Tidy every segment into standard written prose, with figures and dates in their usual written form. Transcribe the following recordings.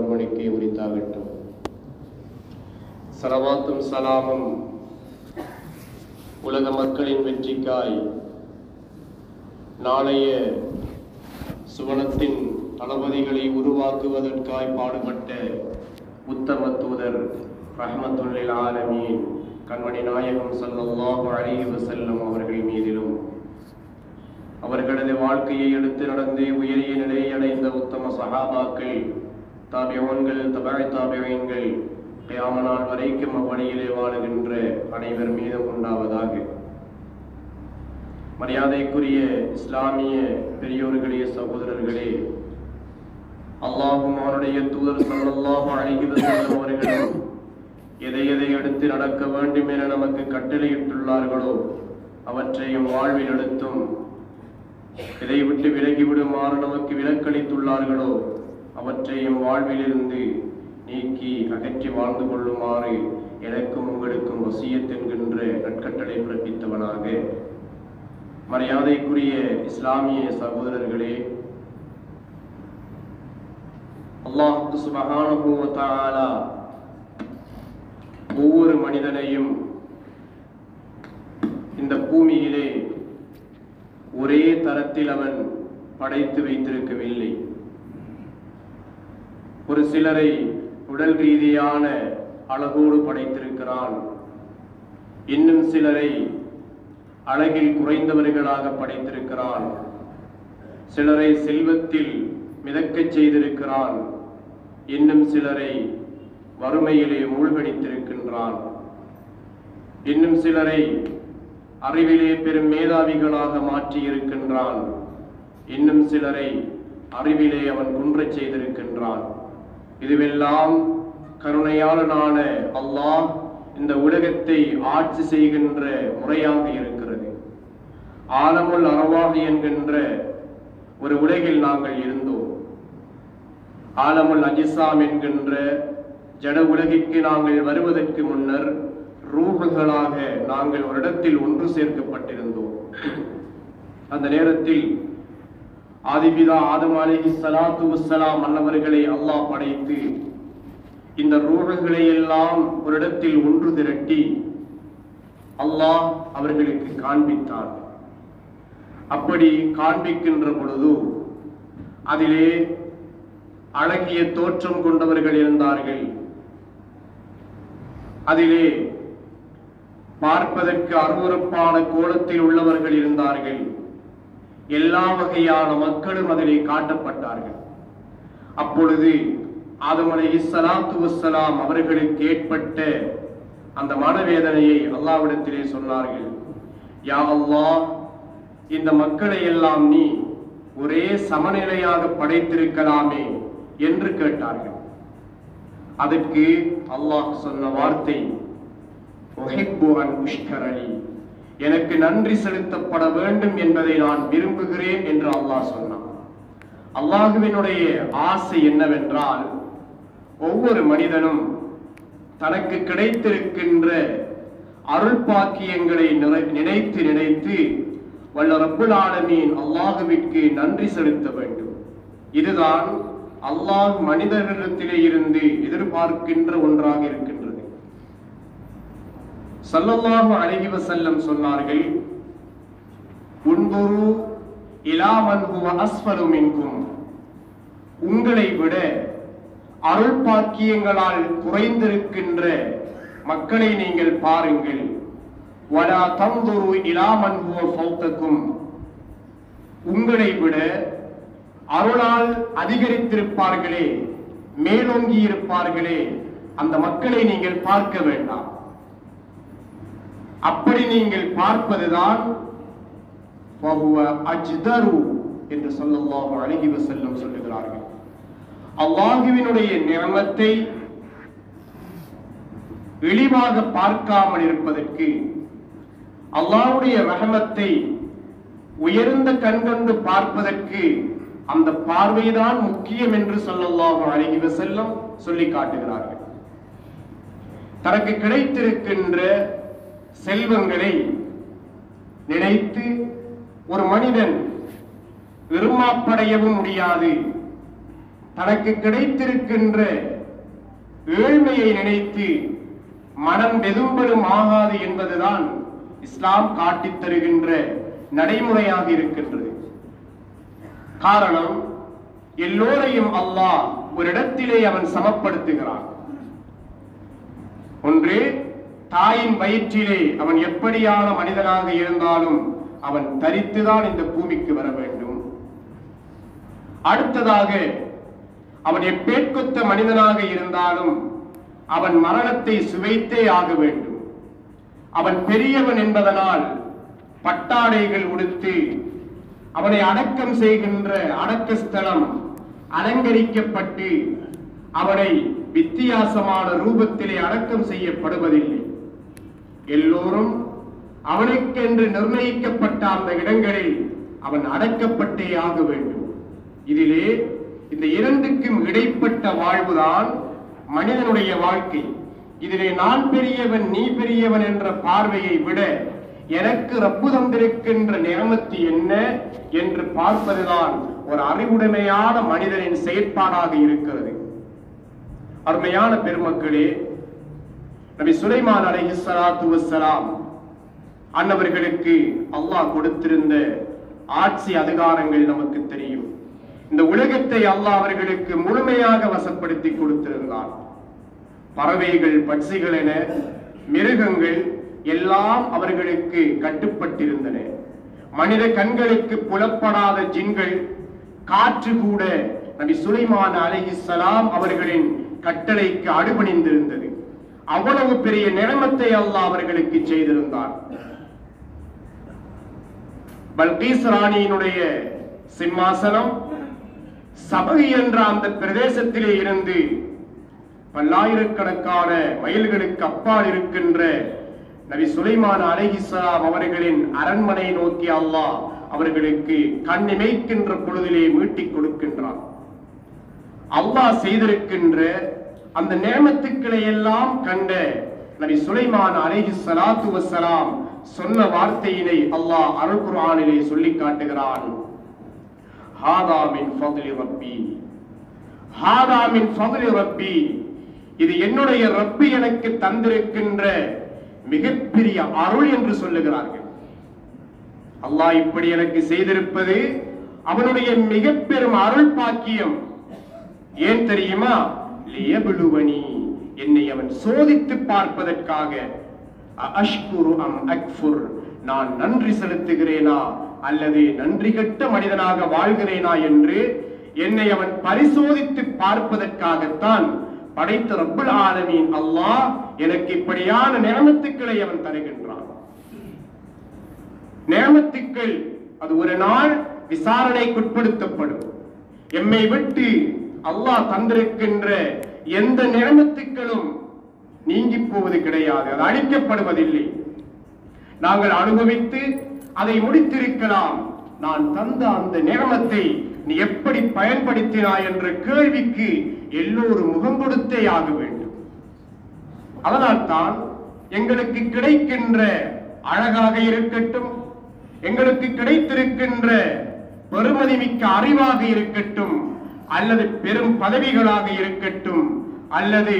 ஒருவனுக்கே உரித்தாகட்டும். ஸலவாத்தும் சலாமும் உலக மக்களின் வெற்றிக்காய் நாளைய சுவனத்தின் தளபதிகளை உருவாக்குவதற்காய் பாடுபட்ட உத்தம தூதர் ரஹ்மத்துல் லில் ஆலமீன் கண்மணி நாயகம் ஸல்லல்லாஹு அலைஹி வஸல்லம் அவர்கள் மீதிலும், அவர்களது வாழ்க்கையை எடுத்து நடந்து உயரிய நிலையை அடைந்த உத்தம சஹாபாக்கள், தாபிஊன்கள், தபஅ தாபிஈன்கள், கியாம நாள் வரைக்கும் அவ்வழியிலே வாழுகின்ற அனைவர் மீதும் உண்டாவதாக. மரியாதைக்குரிய இஸ்லாமிய பெரியோர்களே, சகோதரர்களே, அல்லாஹ்வும் அவருடைய தூதர் ஸல்லல்லாஹு அலைஹி வஸல்லம் அவர்களும் எதை எதை எடுத்து நடக்க வேண்டும் என நமக்கு கட்டளையிட்டுள்ளார்களோ அவற்றையும் வாழ்வில் எடுத்தும், இதை விட்டு விலகிவிடுமாறு நமக்கு விலக்களித்துள்ளார்களோ அவற்றையும் வாழ்விலிருந்து நீக்கி அகற்றி வாழ்ந்து கொள்ளுமாறு எனக்கும் உங்களுக்கும் வசியத் என்கின்ற நற்கட்டளை பிறப்பித்தவனாக, மரியாதைக்குரிய இஸ்லாமிய சகோதரர்களே, அல்லாஹ் சுப்ஹானஹு வ தஆலா ஒவ்வொரு மனிதனையும் இந்த பூமியிலே ஒரே தரத்தில் அவன் படைத்து வைத்திருக்கவில்லை. ஒரு சிலரை உடல் ரீதியான அழகோடு படைத்திருக்கிறான், இன்னும் சிலரை அழகில் குறைந்தவர்களாக படைத்திருக்கிறான், சிலரை செல்வத்தில் மிதக்கச் செய்திருக்கிறான், இன்னும் சிலரை வறுமையிலே மூழ்கடித்திருக்கின்றான், இன்னும் சிலரை அறிவிலே பெரும் மேதாவிகளாக மாற்றி இருக்கின்றான், இன்னும் சிலரை அறிவிலே அவன் குன்றச் செய்திருக்கின்றான். இதுவெல்லாம் கருணையாளனான அல்லாஹ் இந்த உலகத்தை ஆட்சி செய்கின்ற முறையாக இருக்கிறது. ஆலமுல் அரவாஹ் என்கின்ற ஒரு உலகில் நாங்கள் இருந்தோம். ஆலமுல் அஜிசாம் என்கின்ற ஜட உலகிற்கு நாங்கள் வருவதற்கு முன்னர் ரூஹுகளாக நாங்கள் ஒரு இடத்தில் ஒன்று சேர்க்கப்பட்டிருந்தோம். அந்த நேரத்தில் ஆதிபிதா ஆதம் அலைஹிஸ்ஸலாத்து வஸ்ஸலாம் அன்னவர்களை அல்லாஹ் படைத்து இந்த ரூஹுகளை எல்லாம் ஒரு இடத்தில் ஒன்று திரட்டி அல்லாஹ் அவர்களுக்கு காண்பித்தான். அப்படி காண்பிக்கின்ற பொழுது அதிலே அழகிய தோற்றம் கொண்டவர்கள் இருந்தார்கள், அதிலே பார்ப்பதற்கு அருவருப்பான கோலத்தில் உள்ளவர்கள் இருந்தார்கள், எல்லா வகையான மக்களும் அதிலே காட்டப்பட்டார்கள். அப்பொழுது ஆதம் அலைஹிஸ்ஸலாத்து வஸ்ஸலாம் அவர்களுக்கு ஏற்பட்ட அந்த மனவேதனையை அல்லாஹ்விடத்திலே சொன்னார்கள். யா அல்லாஹ், இந்த மக்களை எல்லாம் நீ ஒரே சமநிலையாக படைத்திருக்கலாமே என்று கேட்டார்கள். அதற்கு அல்லாஹ் சொன்ன வார்த்தை, உஹிப்பு அன் உஷ்கர லி, எனக்கு நன்றி செலுத்தப்பட வேண்டும் என்பதை நான் விரும்புகிறேன் என்று அல்லாஹ் சொன்னான். அல்லாஹுவினுடைய ஆசை என்னவென்றால், ஒவ்வொரு மனிதனும் தனக்கு கிடைத்திருக்கின்ற அருள் பாக்கியங்களை நினைத்து நினைத்து வல்ல ரப்புல் ஆலமீன் அல்லாஹுவிற்கு நன்றி செலுத்த வேண்டும். இதுதான் அல்லாஹ் மனிதர்களிடத்திலே இருந்து எதிர்பார்க்கின்ற ஒன்றாக இருக்கின்றது. ஸல்லல்லாஹு அலைஹி வஸல்லம் சொன்னார்கள், உன்துரு இலா மன் ஹுவ அஸ்ஃபலு மின்கும், உங்களை விட அருள் பாக்கியங்களால் குறைந்திருக்கின்ற மக்களை நீங்கள் பாருங்கள். வலா தன்துரு இலா மன் ஹுவ ஃபௌகக்கும், உங்களை விட அருளால் அதிகரித்திருப்பார்களே, மேலோங்கி இருப்பார்களே, அந்த மக்களை நீங்கள் பார்க்க வேண்டாம். அப்படி நீங்கள் பார்ப்பதுதான் அஜ்தரு என்று ஸல்லல்லாஹு அலைஹி வஸல்லம் சொல்லுகிறார்கள். அல்லாஹ்வினுடைய நிஅமத்தை இழிவாக பார்க்காமல் இருப்பதற்கு, அல்லாஹ்வுடைய ரஹமத்தை உயர்ந்த கண்கொண்டு பார்ப்பதற்கு அந்த பார்வைதான் முக்கியம் என்று ஸல்லல்லாஹு அலைஹி வஸல்லம் சொல்லி காட்டுகிறார்கள். தனக்கு கிடைத்திருக்கின்ற செல்வங்களை நினைத்து ஒரு மனிதன் விரும்மாப்படையவும் முடியாது, தனக்கு கிடைத்திருக்கின்ற ஏழ்மையை நினைத்து மனம் வெதும்பலும் ஆகாது என்பதுதான் இஸ்லாம் காட்டித் தருகின்ற நடைமுறையாக இருக்கின்றது. காரணம், எல்லோரையும் அல்லாஹ் ஒரு இடத்திலே அவன் சமப்படுத்துகிறான். ஒன்று, தாயின் வயிற்றிலே அவன் எப்படியான மனிதனாக இருந்தாலும் அவன் தரித்துதான் இந்த பூமிக்கு வர வேண்டும். அடுத்ததாக, அவன் எப்பேற்கொத்த மனிதனாக இருந்தாலும் அவன் மரணத்தை சுவைத்தே ஆக வேண்டும். அவன் பெரியவன் என்பதனால் பட்டாடைகள் உடுத்து அவனை அடக்கம் செய்கின்ற அடக்க ஸ்தலம் அலங்கரிக்கப்பட்டு அவனை வித்தியாசமான ரூபத்திலே அடக்கம் செய்யப்படுவதில்லை. எல்லோரும் அவனுக்கென்று நிர்ணயிக்கப்பட்ட அந்த இடங்களில் அவன் அடக்கப்பட்டே ஆக வேண்டும். இதிலே இந்த இரண்டுக்கும் இடைப்பட்ட வாழ்வுதான் மனிதனுடைய வாழ்க்கை. இதிலே நான் பெரியவன் நீ பெரியவன் என்ற பார்வையை விட எனக்கு ரப்பு தந்திருக்கின்ற நியமத்து என்ன என்று பார்ப்பதுதான் ஒரு அறிவுடைமையான மனிதனின் செயற்பாடாக இருக்கிறது. அருமையான பெருமக்களே, நபி சுலைமான் அலைஹிஸ்ஸலாத்து வஸ்ஸலாம் அன்னவர்களுக்கு அல்லாஹ் கொடுத்திருந்த ஆட்சி அதிகாரங்கள் நமக்கு தெரியும். இந்த உலகத்தை அல்லாஹ் அவர்களுக்கு முழுமையாக வசப்படுத்தி கொடுத்திருந்தான். பறவைகள், பட்சிகள் என மிருகங்கள் எல்லாம் அவர்களுக்கு கட்டுப்பட்டிருந்தன. மனித கண்களுக்கு புலப்படாத ஜின்கள், காற்று கூட நபி சுலைமான் அலைஹிஸ்ஸலாம் அவர்களின் கட்டளைக்கு அடிபணிந்திருந்தது. அவ்வளவு பெரிய நியமத்தை அல்லாஹ் அவர்களுக்கு செய்திருந்தார். பல்கீஸ் ராணியினுடைய சிம்மாசனம் சபை என்ற அந்த பிரதேசத்திலே இருந்து பல்லாயிரக்கணக்கான மைல்களுக்கு அப்பால் இருக்கின்ற நபி சுலைமான் அலைஹிஸ்ஸலாம் அவர்களின் அரண்மனை நோக்கி அல்லாஹ் அவர்களுக்கு கண்ணிமைக்கின்ற பொழுதிலே மீட்டிக் கொடுக்கின்றான். அல்லாஹ் செய்திருக்கின்ற அந்த நியமத்துக்களை எல்லாம் கண்ட நபி சுலைமான் அலைஹிஸ்ஸலாத்து வஸ்ஸலாம் சொன்ன வார்த்தையினை அல்லாஹ் அல் குர்ஆனிலே சொல்லி காட்டுகிறான். ஹாதா மின் ஃபத்லி ரப்பி, ஹாதா மின் ஃபத்லி ரப்பி, இது என்னுடைய ரப்பி எனக்கு தந்திருக்கின்ற மிகப்பெரிய அருள் என்று சொல்லுகிறார்கள். அல்லாஹ் இப்படி எனக்கு செய்திருப்பது அவனுடைய மிக பெரும் அருள் பாக்கியம். ஏன் தெரியுமா? லியப்லுவனி, என்னை அவன் சோதித்து பார்ப்பதற்காக. அஷ்குரு அம் அக்ஃபுர், நான் நன்றி செலுத்துகிறேனா அல்லது நன்றி கெட்ட மனிதனாக வாழ்கிறேனா என்று என்னை அவன் பரிசோதித்து பார்ப்பதற்காகத்தான் படைத்த ரப்புல் ஆலமீன் அல்லாஹ் எனக்கு இப்படியான நியமத்துக்களை அவன் தருகின்றான். நியமத்துக்கள் அது ஒரு நாள் விசாரணைக்குட்படுத்தப்படும். எம்மை விட்டு அல்லாஹ் தந்திருக்கின்ற எந்த நியமத்துக்களும் நீங்கி போவது கிடையாது, அது அழிக்கப்படுவதில்லை. நாங்கள் அனுபவித்து அதை முடித்திருக்கலாம். நான் தந்த அந்த நியமத்தை நீ எப்படி பயன்படுத்தினாய் என்ற கேள்விக்கு எல்லோரும் முகம் கொடுத்தே ஆக வேண்டும். அதனால்தான் எங்களுக்கு கிடைக்கின்ற அழகாக இருக்கட்டும், எங்களுக்கு கிடைத்திருக்கின்ற பெருமதிமிக்க அறிவாக இருக்கட்டும், அல்லது பெரும் பதவிகளாக இருக்கட்டும், அல்லது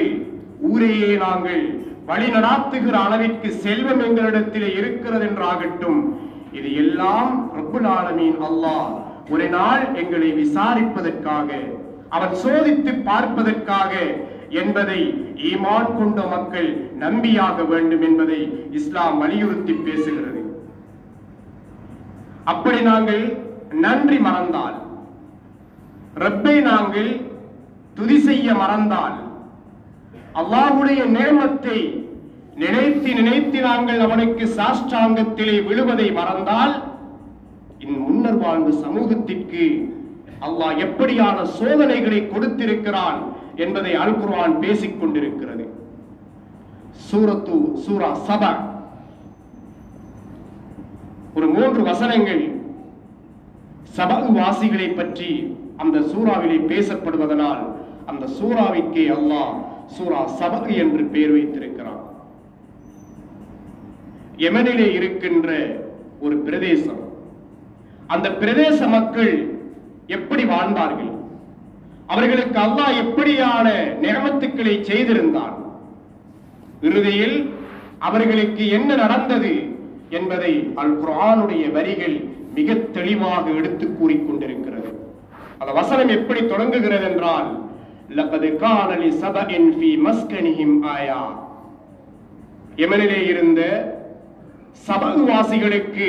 ஊரையே நாங்கள் வழி நடாத்துகிற அளவிற்கு செல்வம் எங்களிடத்திலே இருக்கிறது என்றாகட்டும், இது எல்லாம் ரப்புல் ஆலமீன் அல்லாஹ் ஒரு நாள் எங்களை விசாரிப்பதற்காக, அவன் சோதித்து பார்ப்பதற்காக என்பதை ஈமான் கொண்ட மக்கள் நம்பியாக வேண்டும் என்பதை இஸ்லாம் வலியுறுத்தி பேசுகிறது. அப்படி நாங்கள் நன்றி மறந்தால், ரப்பை நாங்கள் துதி செய்ய மறந்தால், அல்லாஹ்வுடைய நேமத்தை நினைத்து நினைத்து நாங்கள் அவனுக்கு சாஷ்டாங்கத்திலே விழுவதை மறந்தால், இன் முன்னர் வாழ்ந்த சமூகத்திற்கு அல்லாஹ் எப்படியான சோதனைகளை கொடுத்திருக்கிறான் என்பதை அல் குர்ஆன் பேசிக் கொண்டிருக்கிறது. சூரா சபா ஒரு 3 வசனங்கள் சபா வாசிகளை பற்றி அந்த சூறாவிலே பேசப்படுவதனால் அந்த சூறாவிற்கே அல்லாஹ் சூரா சபா என்று பெயர் வைத்திருக்கிறான். யமனிலே இருக்கின்ற ஒரு பிரதேசம். அந்த பிரதேச மக்கள் எப்படி வாழ்ந்தார்கள்? அவர்களுக்கு அல்லாஹ் எப்படியான நியமத்துக்களை செய்திருந்தான், இறுதியில் அவர்களுக்கு என்ன நடந்தது என்பதை அல் குர்ஆனுடைய வரிகள் மிக தெளிவாக எடுத்து கூறிக்கொண்டிருக்கிறது. அந்த வசனம் எப்படி தொடங்குகிறது என்றால், லகத் கான லிஸபஇன் ஃபீ மஸ்கனிஹிம் ஆயா, யமனிலே இருந்த சபகுவாசிகளுக்கு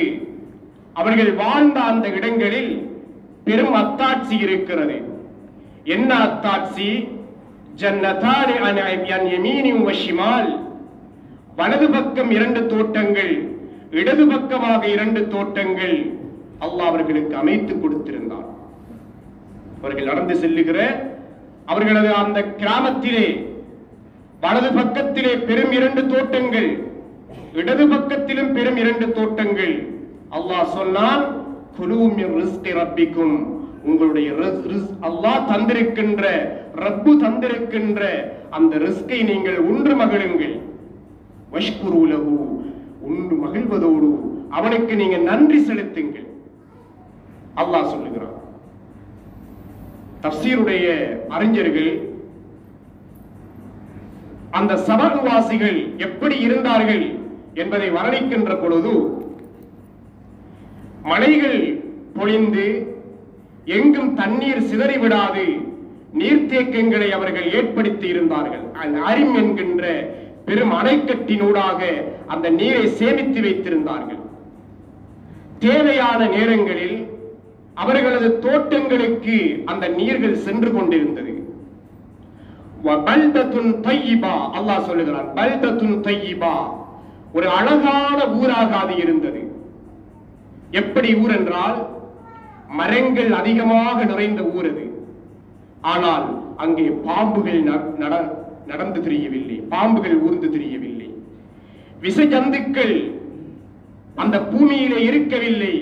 அவர்கள் வாழ்ந்த அந்த இடங்களில் பெரும் அத்தாட்சி இருக்கிறது. என்ன அத்தாட்சி? ஜன்னதானி அன் யமீனின் வ ஷிமால், வலது பக்கம் 2 தோட்டங்கள், இடது பக்கமாக 2 தோட்டங்கள் அல்லாஹ் அவர்களுக்கு அமைத்து கொடுத்திருந்தார். அவர்கள் நடந்து செல்லுகிற அவர்களது அந்த கிராமத்திலே வலது பக்கத்திலே பெரும் 2 தோட்டங்கள், இடது பக்கத்திலும் பெரும் 2 தோட்டங்கள். அல்லாஹ் சொன்னான், குலூ மின் ரிஸ்கி ரப்பிக்கும், உங்களுடைய அல்லாஹ் தந்திருக்கின்ற, ரப்பு தந்திருக்கின்ற அந்த ரிஸ்கை நீங்கள் உண்டு மகிழுங்கள். வஷ்குரு லஹு, உண்டு மகிழ்வதோடு அவனுக்கு நீங்க நன்றி செலுத்துங்கள் அல்லாஹ் சொல்லுகிறான். தஃப்சீருடைய அறிஞர்கள் அந்த சபகுவாசிகள் எப்படி இருந்தார்கள் என்பதை வர்ணிக்கின்ற பொழுது, மலைகள் பொழிந்து எங்கும் தண்ணீர் சிதறிவிடாது நீர்த்தேக்கங்களை அவர்கள் ஏற்படுத்தி இருந்தார்கள். அரிம் என்கின்ற பெரும் அணைக்கட்டினூடாக அந்த நீரை சேமித்து வைத்திருந்தார்கள். தேவையான நேரங்களில் அவர்களது தோட்டங்களுக்கு அந்த நீர்கள் சென்று கொண்டிருந்தது. அல்லாஹ் சொல்லுகிறான், பல்தத்துன் தய்யிபா, ஒரு அழகான ஊராக அது இருந்தது. எப்படி ஊர் என்றால், மரங்கள் அதிகமாக நிறைந்த ஊர் அது. ஆனால் அங்கே பாம்புகள் நடந்து திரியவில்லை, பாம்புகள் ஊர்ந்து திரியவில்லை, விஷ ஜந்துக்கள் அந்த பூமியிலே இருக்கவில்லை,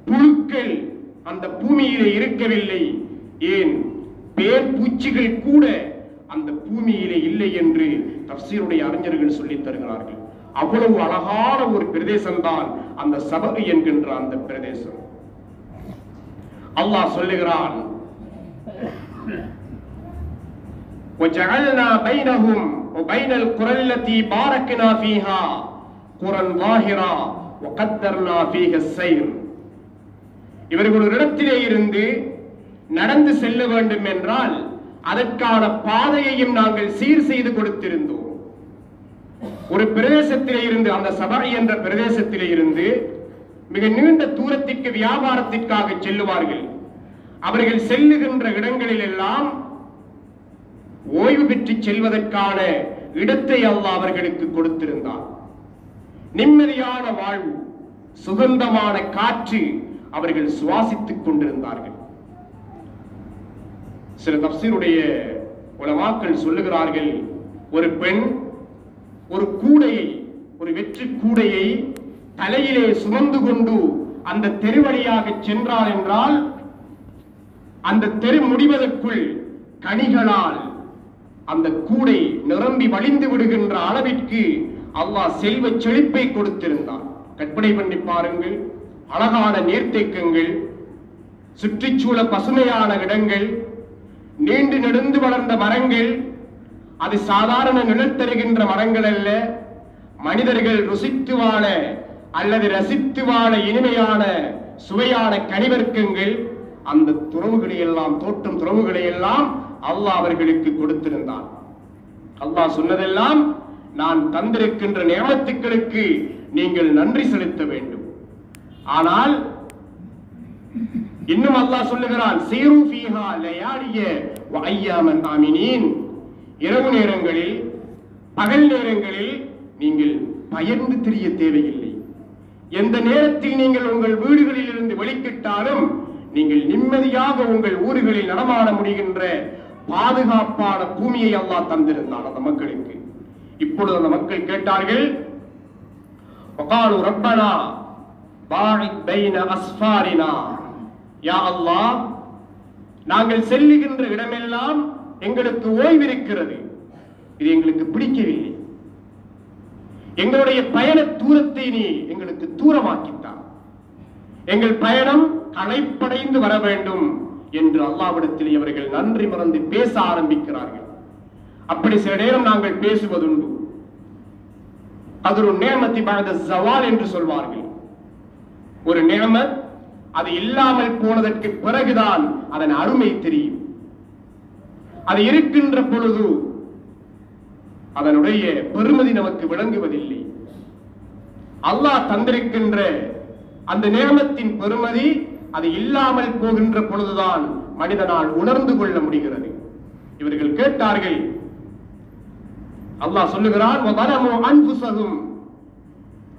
புழுக்கள் அந்த பூமியிலே இருக்கவில்லை, ஏன் பேர் பூச்சிகள் கூட அந்த பூமியிலே இல்லை என்று தஃப்சீருடைய அறிஞர்கள் சொல்லித் தருகிறார்கள். அவ்வளவு அழகான ஒரு பிரதேசம் தான் அந்த சபகு என்கின்ற அந்த பிரதேசம். அல்லாஹ் சொல்லுகிறான், وَجَعَلْنَا بَيْنَهُمْ وَبَيْنَ الْقُرَى الَّتِي بَارَكْنَا فِيهَا قُرًى ظَاهِرًا وَقَدَّرْنَا فِيهَا السَّيْرَ. இவர்கள் ஒரு இடத்திலே இருந்து நடந்து செல்ல வேண்டும் என்றால் அதற்கான பாதையையும் நாங்கள் சீர் செய்து கொடுத்திருந்தோம். ஒரு பிரதேசத்திலே இருந்து, அந்த சபா என்ற பிரதேசத்திலே இருந்து மிக நீண்ட தூரத்திற்கு வியாபாரத்திற்காக செல்லுவார்கள். அவர்கள் செல்லுகின்ற இடங்களில் எல்லாம் ஓய்வு பெற்று செல்வதற்கான இடத்தை அல்லாஹ் அவர்களுக்கு கொடுத்திருந்தார். நிம்மதியான வாழ்வு, சுகந்தமான காற்று அவர்கள் சுவாசித்துக் கொண்டிருந்தார்கள். சில தஃப்சீருடைய உலமாக்கள் சொல்லுகிறார்கள், ஒரு பெண் ஒரு கூடையை, ஒரு வெற்றி கூடையை தலையிலே சுமந்து கொண்டு அந்த தெரு வழியாக சென்றாள் என்றால், அந்த தெரு முடிவதற்குள் கனிகளால் அந்த கூடை நிரம்பி வழிந்து விடுகின்ற அளவிற்கு அல்லாஹ் செல்வ செழிப்பை கொடுத்திருந்தார். கற்பனை பண்ணி பாருங்கள், அழகான நீர்த்தேக்கங்கள், சுற்றிச்சூழ பசுமையான இடங்கள், நீண்டு நெடுந்து வளர்ந்த மரங்கள். அது சாதாரண நிழல் தருகின்ற மரங்கள் அல்ல, மனிதர்கள் ருசித்து வாழ அல்லது ரசித்து வாழ இனிமையான சுவையான கனிவர்க்கங்கள். அந்த துறவுகளை எல்லாம், தோட்டம் துறவுகளை எல்லாம் அல்லாஹ் அவர்களுக்கு கொடுத்திருந்தான். அல்லாஹ் சொன்னதெல்லாம், நான் தந்திருக்கின்ற நியமத்துக்களுக்கு நீங்கள் நன்றி செலுத்த வேண்டும். ஆனால் இன்னும் அல்லாஹ் சொல்லுகிறான், சீரு ஃபீஹா லயாலிய வ அய்யாமன் ஆமினீன். இரவு நேரங்களில், பகல் நேரங்களில் நீங்கள் பயந்து திரிய தேவையில்லை. எந்த நேரத்தில் நீங்கள் உங்கள் வீடுகளில் இருந்து வெளிக்கிட்டாலும் நீங்கள் நிம்மதியாக உங்கள் ஊர்களில் நடமாட முடிகின்ற பாதுகாப்பான பூமியை அல்லாஹ் தந்திருந்தான் அந்த மக்களுக்கு. இப்பொழுது அந்த மக்கள் கேட்டார்கள், வகாலு ரப்பனா பாஇத் பைன அஸ்ஃபாரினா, யா அல்லாஹ், நாங்கள் செல்லுகின்ற இடமெல்லாம் எங்களுக்கு ஓய்விருக்கிறது, இது எங்களுக்கு பிடிக்கவில்லை, எங்களுடைய பயண தூரத்தை நீ எங்களுக்கு தூரமாக்கித்தான், எங்கள் பயணம் களைப்படைந்து வர வேண்டும், என்று அல்லாஹ்விடத்தில் இவர்கள் நன்றி மறந்து பேச ஆரம்பிக்கிறார்கள். அப்படி சில நேரம் நாங்கள் பேசுவதுண்டு. அது ஒரு நேமத்தி பஅத ஸவால் என்று சொல்வார்கள். ஒரு நேமத் அது இல்லாமல் போனதற்கு பிறகுதான் அதன் அருமை தெரியும். அது இருக்கின்ற பொழுது அதனுடைய பெருமதி நமக்கு விளங்குவதில்லை. அல்லாஹ் தந்திருக்கின்ற அந்த நேமத்தின் பெருமதி அது இல்லாமல் போகின்ற பொழுதுதான் மனிதனால் உணர்ந்து கொள்ள முடிகிறது. இவர்கள் கேட்டார்கள், அல்லாஹ் சொல்லுகிறான்,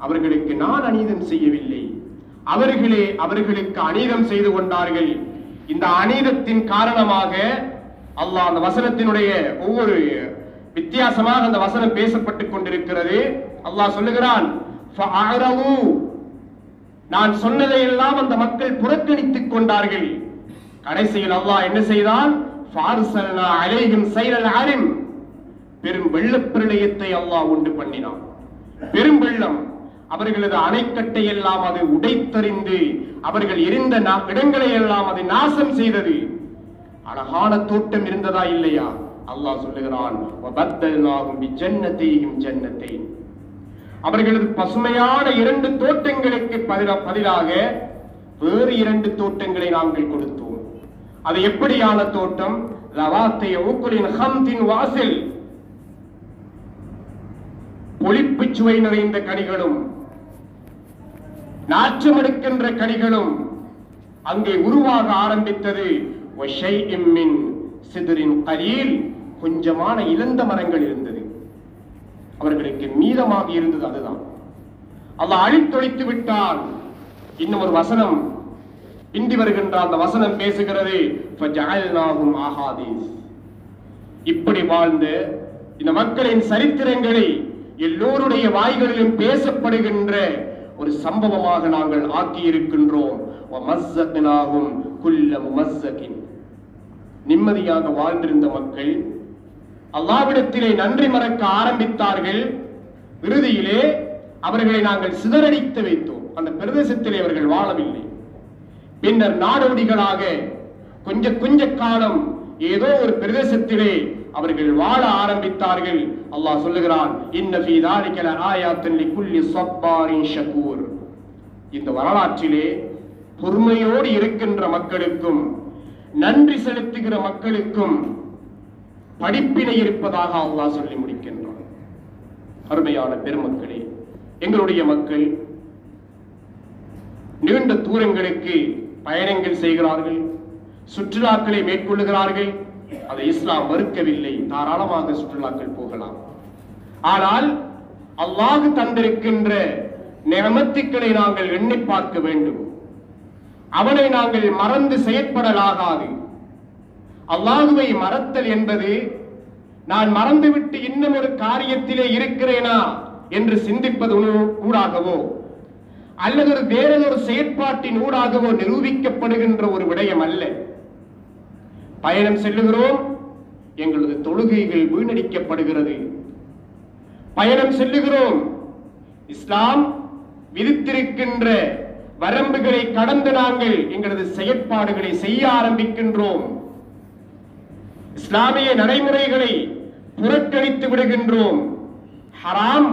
அவர்களுக்கு நான் அநீதம் செய்யவில்லை, அவர்களே அவர்களுக்கு அநீதம் செய்து கொண்டார்கள். இந்த அநீதத்தின் காரணமாக அல்லாஹ் அந்த வசனத்தினுடைய ஒவ்வொரு வித்தியாசமாக அந்த வசனம் பேசப்பட்டுக் கொண்டிருக்கிறது. அல்லாஹ் சொல்லுகிறான், நான் சொன்னதையெல்லாம் அந்த மக்கள் புறக்கணித்துக் கொண்டார்கள். கடைசியில் அல்லாஹ் என்ன செய்தான்? பெரும் வெள்ளப்பிரளயத்தை அல்லாஹ் உண்டு பண்ணினான். பெரும் வெள்ளம் அவர்களது அணைக்கட்டை எல்லாம் அது உடைத்தறிந்து அவர்கள் இருந்த இடங்களை எல்லாம் அது நாசம் செய்தது. அழகான தோட்டம் இருந்ததா இல்லையா? அல்லாஹ் சொல்லுகிறான், அவர்களது பசுமையான 2 தோட்டங்களுக்கு பதிலாக வேறு 2 தோட்டங்களை நாங்கள் கொடுத்தோம். அது எப்படியான தோட்டம்? வாசல் பொழிப்பு சுவை நிறைந்த கனிகளும் நாற்றமெடுக்கின்ற கனிகளும் அங்கே உருவாக ஆரம்பித்தது. கொஞ்சமான இழந்த மரங்கள் இருந்தது, அவர்களுக்கு மீதமாக இருந்தது. அதுதான் அல்லாஹ் அழித்தொழித்து விட்டால். இன்னும் ஒரு வசனம் பிந்தி வருகின்ற அந்த வசனம் பேசுகிறது, இப்படி வாழ்ந்த இந்த மக்களின் சரித்திரங்களை எல்லோருடைய வாய்களிலும் பேசப்படுகின்ற ஒரு சம்பவமாக நாங்கள் ஆக்கி இருக்கின்றோம். நிம்மதியாக வாழ்ந்திருந்த மக்கள் அல்லாஹ்விடத்திலே நன்றி மறக்க ஆரம்பித்தார்கள். இறுதியிலே அவர்களை நாங்கள் சிதறடித்து வைத்தோம். அந்த பிரதேசத்திலே அவர்கள் வாழவில்லை. பின்னர் நாடோடிகளாக கொஞ்ச காலம் ஏதோ ஒரு பிரதேசத்திலே அவர்கள் வாழ ஆரம்பித்தார்கள். அல்லாஹ் சொல்லுகிறான், இன்ன ஃபீ ذلك لآيات لكل صبار شكور. இந்த வரலாற்றிலே பொறுமையோடு இருக்கின்ற மக்களுக்கும் நன்றி செலுத்துகிற மக்களுக்கும் படிப்பினை இருப்பதாக அல்லாஹ் சொல்லி முடிக்கின்றான். அருமையான பெருமக்களே, எங்களுடைய மக்கள் நீண்ட தூரங்களுக்கு பயணங்கள் செய்கிறார்கள், சுற்றுலாக்களை மேற்கொள்ளுகிறார்கள். அதை இஸ்லாம் மறுக்கவில்லை. தாராளமாக சுற்றுலாக்கள் போகலாம். ஆனால் அல்லாஹ் தந்திருக்கின்ற நியமத்துக்களை நாங்கள் எண்ணி பார்க்க வேண்டும். அவனை நாங்கள் மறந்து செயற்படலாகாது. அல்லாஹுவை மறத்தல் என்பது நான் மறந்துவிட்டு இன்னும் ஒரு காரியத்திலே இருக்கிறேனா என்று சிந்திப்பது ஊடாகவோ அல்லது வேறொரு செயற்பாட்டின் ஊடாகவோ நிரூபிக்கப்படுகின்ற ஒரு விடயம் அல்ல. பயணம் செல்லுகிறோம், எங்களது தொழுகைகள் வீணடிக்கப்படுகிறது. பயணம் செல்லுகிறோம், இஸ்லாம் விதித்திருக்கின்ற வரம்புகளை கடந்து நாங்கள் எங்களது செயற்பாடுகளை செய்ய ஆரம்பிக்கின்றோம். இஸ்லாமிய நடைமுறைகளை புறக்கணித்து விடுகின்றோம். ஹராம்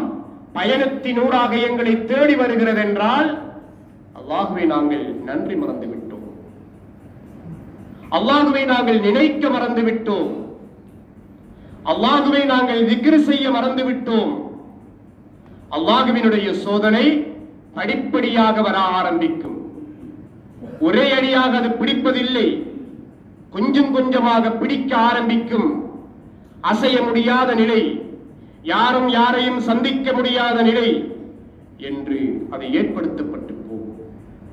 பயணத்தினூடாக எங்களை தேடி வருகிறது என்றால் அல்லாஹுவை நாங்கள் நன்றி மறந்து விட்டோம். அல்லாஹுவை நாங்கள் நினைக்க மறந்து விட்டோம். அல்லாஹுவை நாங்கள் திக்ர் செய்ய மறந்து விட்டோம். அல்லாஹுவினுடைய சோதனை படிப்படியாக வர ஆரம்பிக்கும். ஒரே அடியாக அது பிடிப்பதில்லை, கொஞ்சம் கொஞ்சமாக பிடிக்க ஆரம்பிக்கும். அசைய முடியாத நிலை, யாரும் யாரையும் சந்திக்க முடியாத நிலை என்று அது ஏற்படுத்தப்பட்டு போகும்.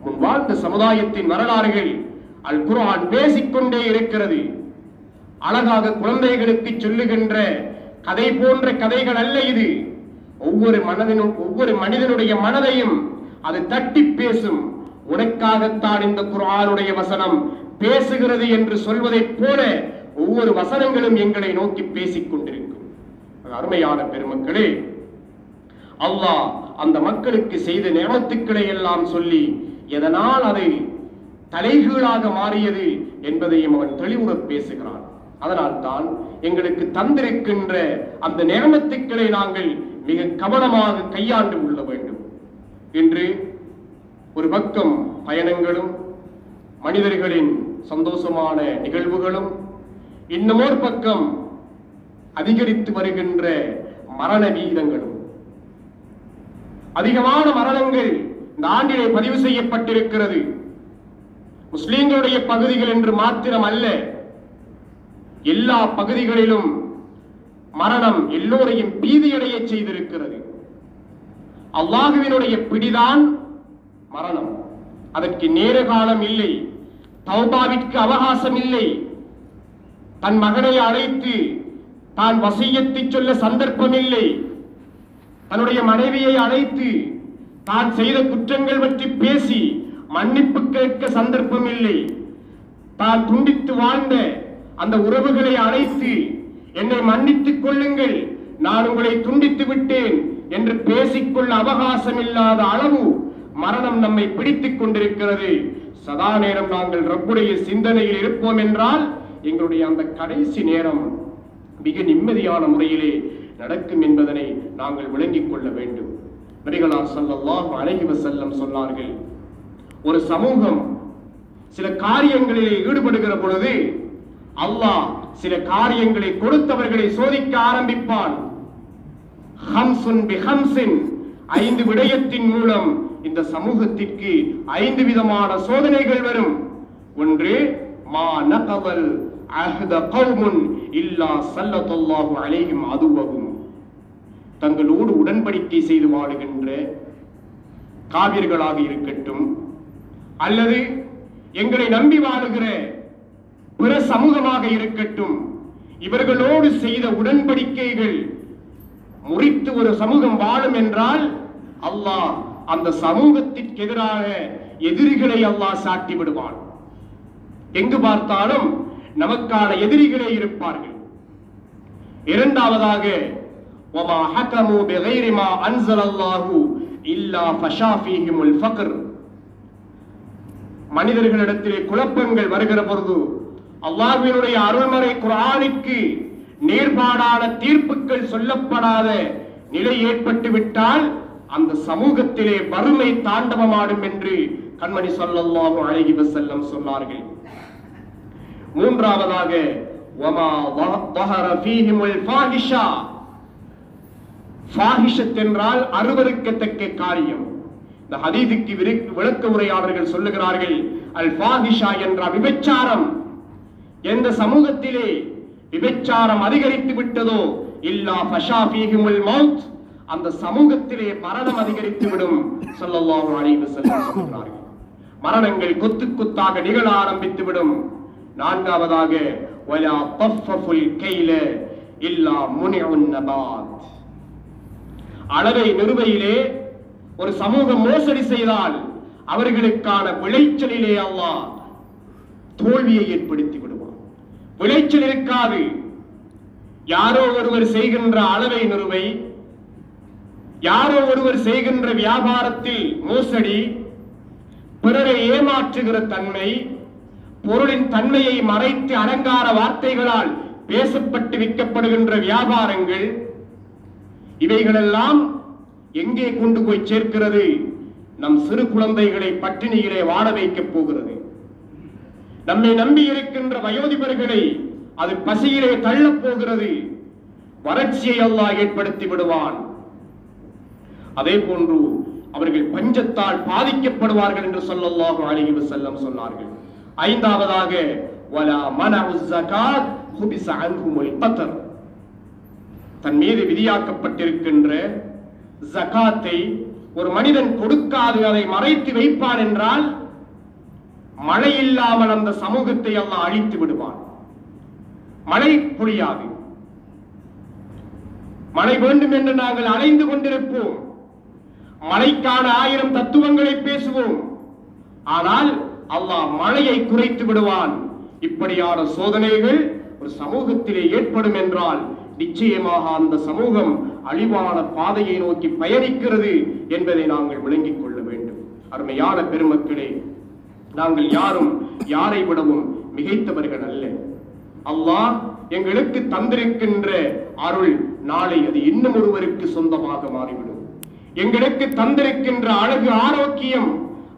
முன் வாழ்ந்த சமுதாயத்தின் வரலாறுகள் அல் குர்ஆன் பேசிக்கொண்டே இருக்கிறது. அழகாக குழந்தைகளுக்கு சொல்லுகின்ற கதை போன்ற கதைகள் அல்ல இது. ஒவ்வொரு மனிதனுடைய மனதையும் அது தட்டி பேசும். உனக்காகத்தான் இந்த குர்ஆனுடைய வசனம் பேசுகிறது என்று சொல்வதைப் போல ஒவ்வொரு வசனங்களும் எங்களை நோக்கி பேசிக் கொண்டிருக்கும். அருமையான பெருமக்களே, அல்லாஹ் அந்த மக்களுக்கு செய்த நியமத்துக்களை எல்லாம் சொல்லி எதனால் அதை தலைகீழாக மாறியது என்பதையும் அவன் தெளிவுற பேசுகிறான். அதனால் தான் எங்களுக்கு தந்திருக்கின்ற அந்த நியமத்துக்களை நாங்கள் மிக கவனமாக கையாண்டு கொள்ள வேண்டும். இன்று ஒரு பக்கம் பயணங்களும் மனிதர்களின் சந்தோஷமான நிகழ்வுகளும், இன்னமொரு பக்கம் அதிகரித்து வருகின்ற மரண வீதங்களும். அதிகமான மரணங்கள் இந்த ஆண்டிலே பதிவு செய்யப்பட்டிருக்கிறது. முஸ்லிம்களுடைய பகுதிகள் என்று மாத்திரம் அல்ல, எல்லா பகுதிகளிலும் மரணம் எல்லோரையும் பீதியடைய செய்திருக்கிறது. அல்லாஹ்வினுடைய பிடிதான் மரணம். அதற்கு நேர காலம் இல்லை, தௌபாவிற்கு அவகாசம் இல்லை. தன் மகனை அழைத்து தான் வசியத்தை சொல்ல சந்தர்ப்பம் இல்லை. தன்னுடைய மனைவியை அழைத்து தான் செய்த குற்றங்கள் பற்றி பேசி மன்னிப்பு கேட்க சந்தர்ப்பம் இல்லை. தான் துண்டித்து வாழ்ந்த அந்த உறவுகளை அழைத்து என்னை மன்னித்துக் கொள்ளுங்கள், நான் உங்களை துண்டித்து விட்டேன் என்று பேசிக்கொள்ள அவகாசம் இல்லாத அளவு மரணம் நம்மை பிடித்துக் கொண்டிருக்கிறது. சதா நேரம் நாங்கள் ரப்புடைய சிந்தனையில் இருப்போம் என்றால் எங்களுடைய அந்த கடைசி நேரம் மிக நிம்மதியான முறையிலே நடக்கும் என்பதனை நாங்கள் விளங்கிக் கொள்ள வேண்டும். நபிகளார் ஸல்லல்லாஹு அலைஹி வஸல்லம் சொன்னார்கள், ஒரு சமூகம் சில காரியங்களில் ஈடுபடுகிற பொழுது அல்லாஹ் சில காரியங்களை கொடுத்தவர்களை சோதிக்க ஆரம்பிப்பான். ஹம்சுன் பிஹம்சின், 5 விடயத்தின் மூலம் இந்த சமூகத்திற்கு 5 விதமான சோதனைகள் வரும். ஒன்று, மா நகவல் அஹ்த கௌமுன் இல்லா ஸல்லல்லாஹு அலைஹிம் அதுவஹும், தங்களோடு உடன்படிக்கை செய்து வாழுகின்ற காவிர்களாக இருக்கட்டும் அல்லது எங்களை நம்பி வாழுகிற பிற சமூகமாக இருக்கட்டும், இவர்களோடு செய்த உடன்படிக்கைகள் முறித்து ஒரு சமூகம் வாழும் என்றால் அல்லாஹ் அந்த சமூகத்திற்கு எதிராக எதிரிகளை அல்லாஹ் சாட்டி விடுவான். எங்கு பார்த்தாலும் நமக்கான எதிரிகளே இருப்பார்கள். இரண்டாவதாக, வமா ஹகமு பிகைரி மா அன்ஸலல்லாஹு இல்லா ஃபஷா ஃபீஹிமுல் ஃபக்ர், மனிதர்களிடத்திலே குழப்பங்கள் வருகிற பொழுது அல்லாஹ்வினுடைய அருள்மறை குர்ஆனுக்கு நேர்பாடான தீர்ப்புகள் சொல்லப்படாத நிலை ஏற்பட்டு விட்டால் அந்த சமூகத்திலே வறுமை தாண்டவமாடும் என்று கண்மணி ஸல்லல்லாஹு அலைஹி வஸல்லம் சொன்னார்கள். மூன்றாவதாக, வமா ظهر فيهم الفاحشة, ஃபாஹிஷத் என்றால் அருவருக்கத்தக்க காரியம். இந்த ஹதீஸுக்கு விளக்க உரையாளர்கள் சொல்லுகிறார்கள், அல் ஃபாஹிஷா என்ற விபச்சாரம். எந்த சமூகத்திலே விபச்சாரம் அதிகரித்து விட்டதோ இல்லா ஃபஷா ஃபீஹிமுல் மௌத், அந்த சமூகத்திலே மரணம் அதிகரித்து விடும் ஸல்லல்லாஹு அலைஹி வஸல்லம் சொல்கிறார்கள். மரணங்கள் கொத்து கொத்தாக நிகழ ஆரம்பித்து விடும். நான்காவதாக, வலா தஃபஃபுல் கைல இல்லா முனிஉன் நபாத், அளவை நிறுவையிலே ஒரு சமூகம் மோசடி செய்தால் அவர்களுக்கான விளைச்சலிலே அல்லாஹ் தோல்வியை ஏற்படுத்தி விடுவான். விளைச்சல் இருக்காது. யாரோ ஒருவர் செய்கின்ற அளவை நிறுவை, யாரோ ஒருவர் செய்கின்ற வியாபாரத்தில் மோசடி, பிறரை ஏமாற்றுகிற தன்மை, பொருளின் தன்மையை மறைத்து அலங்கார வார்த்தைகளால் பேசப்பட்டு விற்கப்படுகின்ற வியாபாரங்கள், இவைகளெல்லாம் எங்கே கொண்டு போய் சேர்க்கிறது? நம் சிறு குழந்தைகளை பட்டினியிலே வாழ வைக்கப் போகிறது. நம்மை நம்பி இருக்கின்ற வயோதிபர்களை அது பசியிலே தள்ளப் போகிறது. வறட்சியை அல்லாஹ் ஏற்படுத்தி விடுவான். அதே போன்று அவர்கள் பஞ்சத்தால் பாதிக்கப்படுவார்கள் என்று ஸல்லல்லாஹு அலைஹி வஸல்லம் சொன்னார்கள். ஐந்தாவதாக, வலா மனஉ ஸகாத் ஹுபிஸ அன்ஹுமுல் கத்ர், தன் மீது விதியாக்கப்பட்டிருக்கின்ற ஜகாத்தை ஒரு மனிதன் கொடுக்காது அதை மறைத்து வைப்பான் என்றால் மழை இல்லாமல் அந்த சமூகத்தை அல்லாஹ் அழித்து விடுவான். மழை பொழியாது. மழை வேண்டும் என்று நாங்கள் அலைந்து கொண்டிருப்போம். மழைக்கான 1000 தத்துவங்களை பேசுவோம். ஆனால் அல்லாஹ் மழையை குறைத்து விடுவான். இப்படியான சோதனைகள் ஒரு சமூகத்திலே ஏற்படும் என்றால் நிச்சயமாக அந்த சமூகம் அழிவான பாதையை நோக்கி பயணிக்கிறது என்பதை நாங்கள் விளங்கிக் கொள்ள வேண்டும். அருமையான பெருமக்களே, நாங்கள் யாரும் யாரை விடவும் மிகைத்தவர்கள் அல்ல. அல்லாஹ் எங்களுக்கு தந்திருக்கின்ற அருள் நாளை அது இன்னும் ஒருவருக்கு சொந்தமாக மாறிவிடும். எங்களுக்கு தந்திருக்கின்ற அழகு ஆரோக்கியம்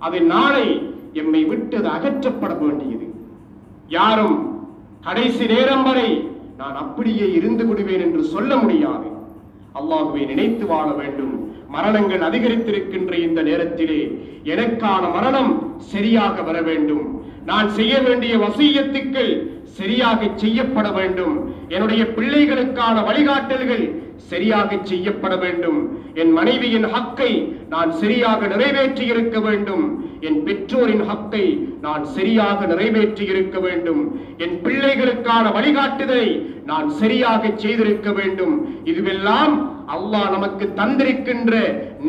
அது நாளை எம்மை விட்டு அது அகற்றப்பட வேண்டியது. யாரும் கடைசி நேரம் வரை நான் அப்படியே இருந்து விடுவேன் என்று சொல்ல முடியாது. அல்லாஹ்வை நினைத்து வாழ வேண்டும். மரணங்கள் அதிகரித்திருக்கின்ற இந்த நேரத்திலே எனக்கான மரணம் சரியாக வர வேண்டும். நான் செய்ய வேண்டிய வசியத்துக்கள் சரியாக செய்யப்பட வேண்டும். என்னுடைய பிள்ளைகளுக்கான வழிகாட்டல்கள் சரியாக செய்யப்பட வேண்டும். என் மனைவியின் ஹக்கை நான் சரியாக நிறைவேற்றி இருக்க வேண்டும். என் பெற்றோரின் ஹக்கை நான் சரியாக நிறைவேற்றி இருக்க வேண்டும். என் பிள்ளைகளுக்கான வழிகாட்டுதலை நான் சரியாக செய்திருக்க வேண்டும். இதுவெல்லாம் அல்லாஹ் நமக்கு தந்திருக்கின்ற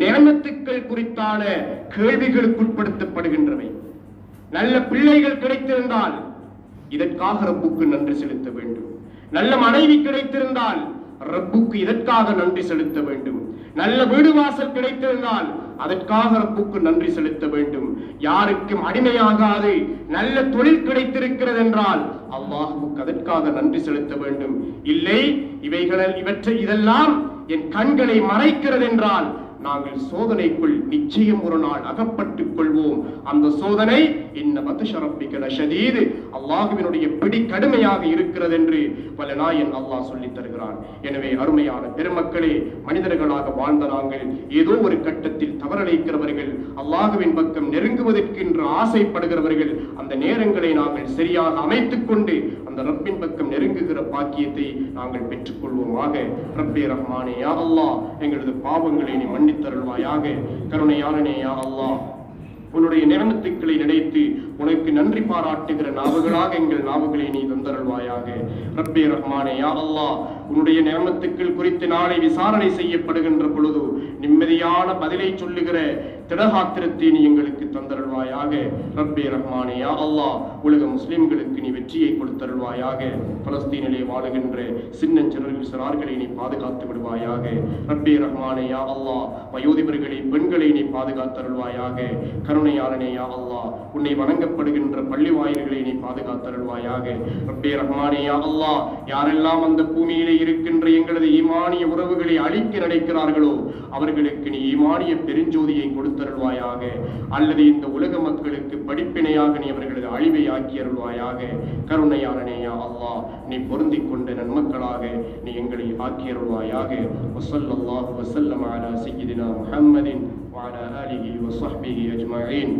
நியமத்துக்கள் குறித்தான கேள்விகளுக்கு உட்படுத்தப்படுகின்றவை. நல்ல பிள்ளைகள் கிடைத்திருந்தால் இதற்காக ரப்புக்கு நன்றி செலுத்த வேண்டும். நல்ல மனைவி கிடைத்திருந்தால் ரப்புக்கு இதற்காக நன்றி செலுத்த வேண்டும். நல்ல வீடு வாசல் கிடைத்திருந்தால் அதற்காக ரப்புக்கு நன்றி செலுத்த வேண்டும். யாருக்கும் அடிமையாகாது நல்ல தொழில் கிடைத்திருக்கிறது என்றால் அல்லாஹ்வுக்கு அதற்காக நன்றி செலுத்த வேண்டும். இல்லை இதெல்லாம் என் கண்களை மறைக்கிறது என்றால் நாங்கள் சோதனைக்குள் நிச்சயம் ஒரு நாள் அகப்பட்டுக் கொள்வோம். அந்த சோதனை அல்லாஹ்வினுடைய பிடி கடுமையாக இருக்கிறது என்று பல நாயன் அல்லாஹ் சொல்லித் தருகிறான். எனவே அருமையான பெருமக்களே, மனிதர்களாக வாழ்ந்த நாங்கள் ஏதோ ஒரு கட்டத்தில் தவறளிக்கிறவர்கள், அல்லாஹ்வின் பக்கம் நெருங்குவதற்கு என்று ஆசைப்படுகிறவர்கள், அந்த நேரங்களை நாங்கள் சரியாக அமைத்துக் கொண்டு அந்த ரப்பின் பக்கம் நெருங்குகிற பாக்கியத்தை நாங்கள் பெற்றுக் கொள்வோமாக. ரப்பே ரஹ்மானே யா அல்லாஹ், எங்களது பாவங்களை நீ மன்னித்தருள்வாயாக. கருணையாளனே யா அல்லாஹ், உன்னுடைய நியமத்துக்களை நினைத்து உனக்கு நன்றி பாராட்டுகிற நாவுகளாக எங்கள் நாவுகளை நீ தந்தருள்வாயாக. ரப்பே ரஹ்மானே யா அல்லாஹ், உன்னுடைய நியமத்துக்கள் குறித்து நாளை விசாரணை செய்யப்படுகின்ற பொழுது நிம்மதியான பதிலை சொல்லுகிற திடகாத்திரத்தை நீ எங்களுக்கு தந்தருள்வாயாக. ரப்பே ரஹ்மானே யா அல்லாஹ், உலக முஸ்லிம்களுக்கு நீ வெற்றியை கொடுத்தருள்வாயாக. பலஸ்தீனிலே வாழுகின்ற சின்னஞ்சிறார்களை நீ பாதுகாத்து விடுவாயாக. ரப்பே ரஹ்மானே யா அல்லாஹ், வயோதிபர்களை பெண்களை நீ பாதுகாத்தருள்வாயாக. கருணையாளனே யா அல்லாஹ், உன்னை வணங்கப்படுகின்ற பள்ளி வாயில்களை நீ பாதுகாத்தருள்வாயாக. ரப்பே ரஹ்மானே யா அல்லாஹ், யாரெல்லாம் அந்த பூமியிலே இருக்கின்ற எங்களது ஈமானிய உறவுகளை அழிக்க நினைக்கிறார்களோ அவர்களுக்கு நீ ஈமானிய பெருஞ்சோதியை கொடுத்தருள்வாயாக. அல்லது இந்த உலக மக்களுக்கு படிப்பினையாக நீ அவர்களது அழிவை ஆக்கி அருள்வாயாக. கருணையாளனே யா அல்லாஹ், நீ பொருந்திக் கொண்ட நன்மக்களாக நீ எங்களை ஆக்கி அருள்வாயாக. வஸல்லல்லாஹு வஸல்லம அலா சய்யிதினா முஹம்மதின் வஅலா ஆலிஹி வஸஹ்பிஹி அஜ்மஈன்.